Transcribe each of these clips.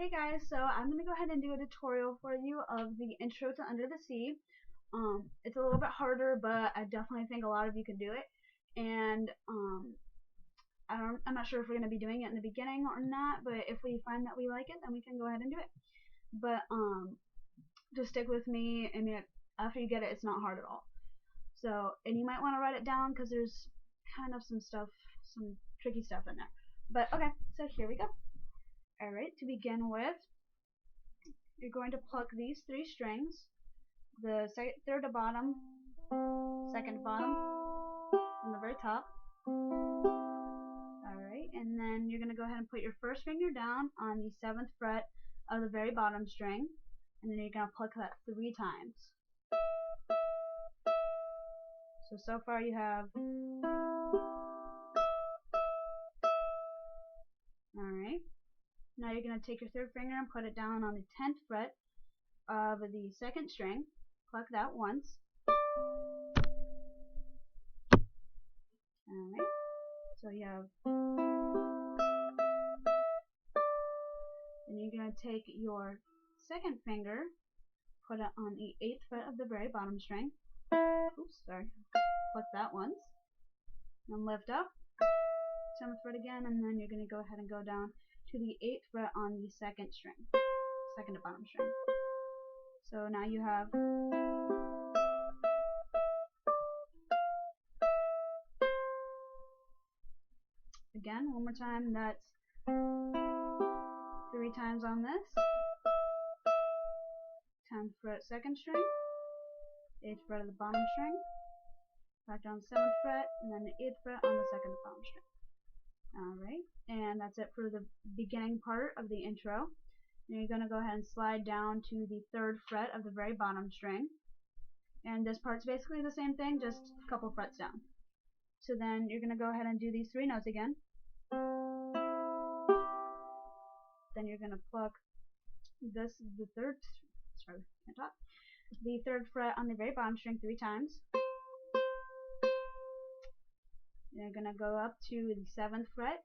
Hey guys, so I'm going to go ahead and do a tutorial for you of the intro to Under the Sea. It's a little bit harder, but I definitely think a lot of you can do it. And I'm not sure if we're going to be doing it in the beginning or not, but if we find that we like it, then we can go ahead and do it. But just stick with me. I mean, after you get it, it's not hard at all. So, and you might want to write it down because there's kind of some tricky stuff in there. But okay, so here we go. Alright, to begin with, you're going to pluck these three strings, the third to bottom, second to bottom, from the very top. Alright, and then you're going to go ahead and put your first finger down on the 7th fret of the very bottom string, and then you're going to pluck that 3 times. So far you have... Alright. Now you're going to take your third finger and put it down on the 10th fret of the 2nd string. Pluck that once. Alright, so you have... Then you're going to take your second finger, put it on the 8th fret of the very bottom string. Oops, sorry. Pluck that once. Then lift up. 7th fret again, and then you're going to go ahead and go down to the 8th fret on the 2nd string, second to bottom string. So now you have again one more time. That's 3 times on this. 10th fret 2nd string, 8th fret of the bottom string, back down 7th fret, and then the 8th fret on the 2nd to bottom string. Alright, and that's it for the beginning part of the intro. And you're going to go ahead and slide down to the 3rd fret of the very bottom string. And this part's basically the same thing, just a couple frets down. So then you're going to go ahead and do these 3 notes again. Then you're going to pluck the 3rd fret on the very bottom string 3 times. You're going to go up to the 7th fret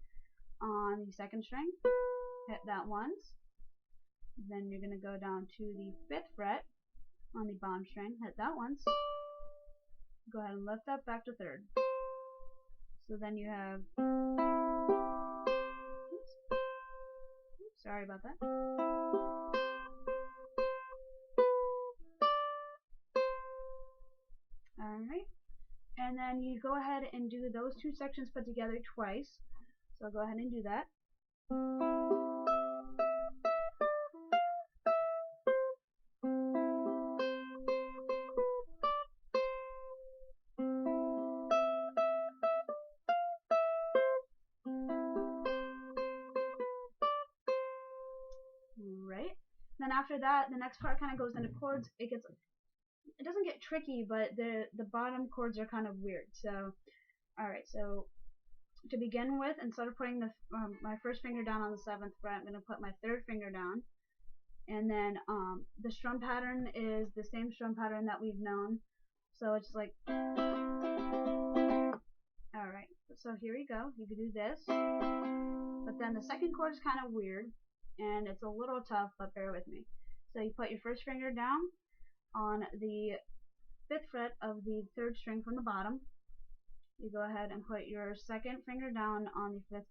on the 2nd string, hit that once. Then you're going to go down to the 5th fret on the bottom string, hit that once. Go ahead and lift up back to 3rd. So then you have... Oops, sorry about that. Alright. And then you go ahead and do those 2 sections put together twice. So I'll go ahead and do that. Alright. Then after that, the next part kind of goes into chords. It doesn't get tricky, but the bottom chords are kind of weird. So, alright, so to begin with, instead of putting my first finger down on the 7th fret, I'm going to put my 3rd finger down. And then the strum pattern is the same strum pattern that we've known. So it's like... Alright, so here we go. You can do this. But then the second chord is kind of weird, and it's a little tough, but bear with me. So you put your first finger down on the 5th fret of the 3rd string from the bottom. You go ahead and put your second finger down on the 5th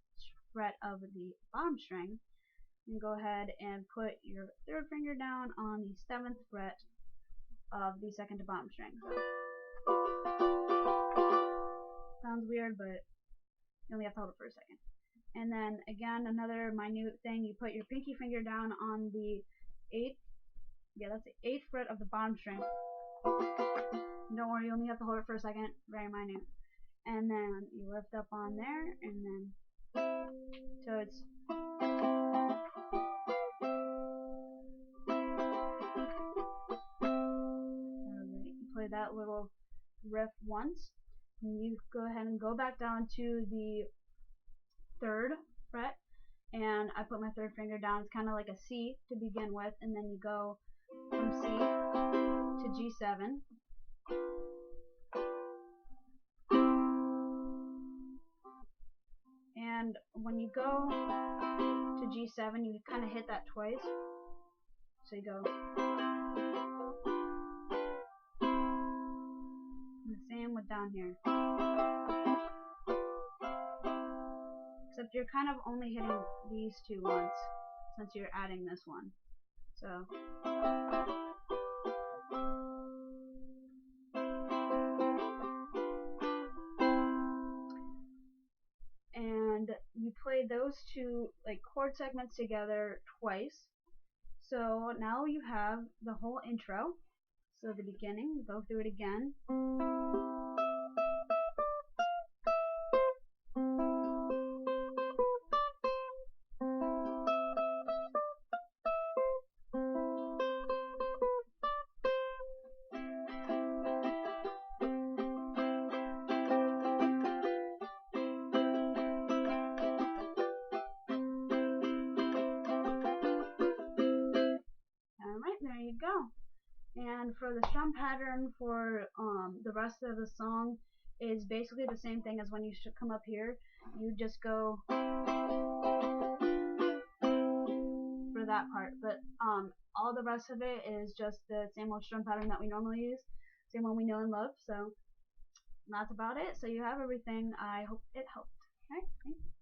fret of the bottom string. And go ahead and put your 3rd finger down on the 7th fret of the 2nd to bottom string. Sounds weird, but you only have to hold it for a second. And then again, another minute thing, you put your pinky finger down on the 8th fret of the bottom string. Don't worry, you only have to hold it for a second, very minute. And then you lift up on there, and then so it's you play that little riff once, and you go ahead and go back down to the 3rd fret, and I put my 3rd finger down. It's kind of like a C to begin with, and then you go from C to G7. And when you go to G7, you kind of hit that twice. So you go. And the same with down here. Except you're kind of only hitting these two once, since you're adding this one. So. And you play those two like chord segments together twice. So now you have the whole intro. So the beginning, go through it again. Alright, there you go. And for the strum pattern for the rest of the song is basically the same thing as when you should come up here. You just go for that part, but all the rest of it is just the same old strum pattern that we normally use, same one we know and love. So that's about it. So you have everything. I hope it helped. Alright, thanks.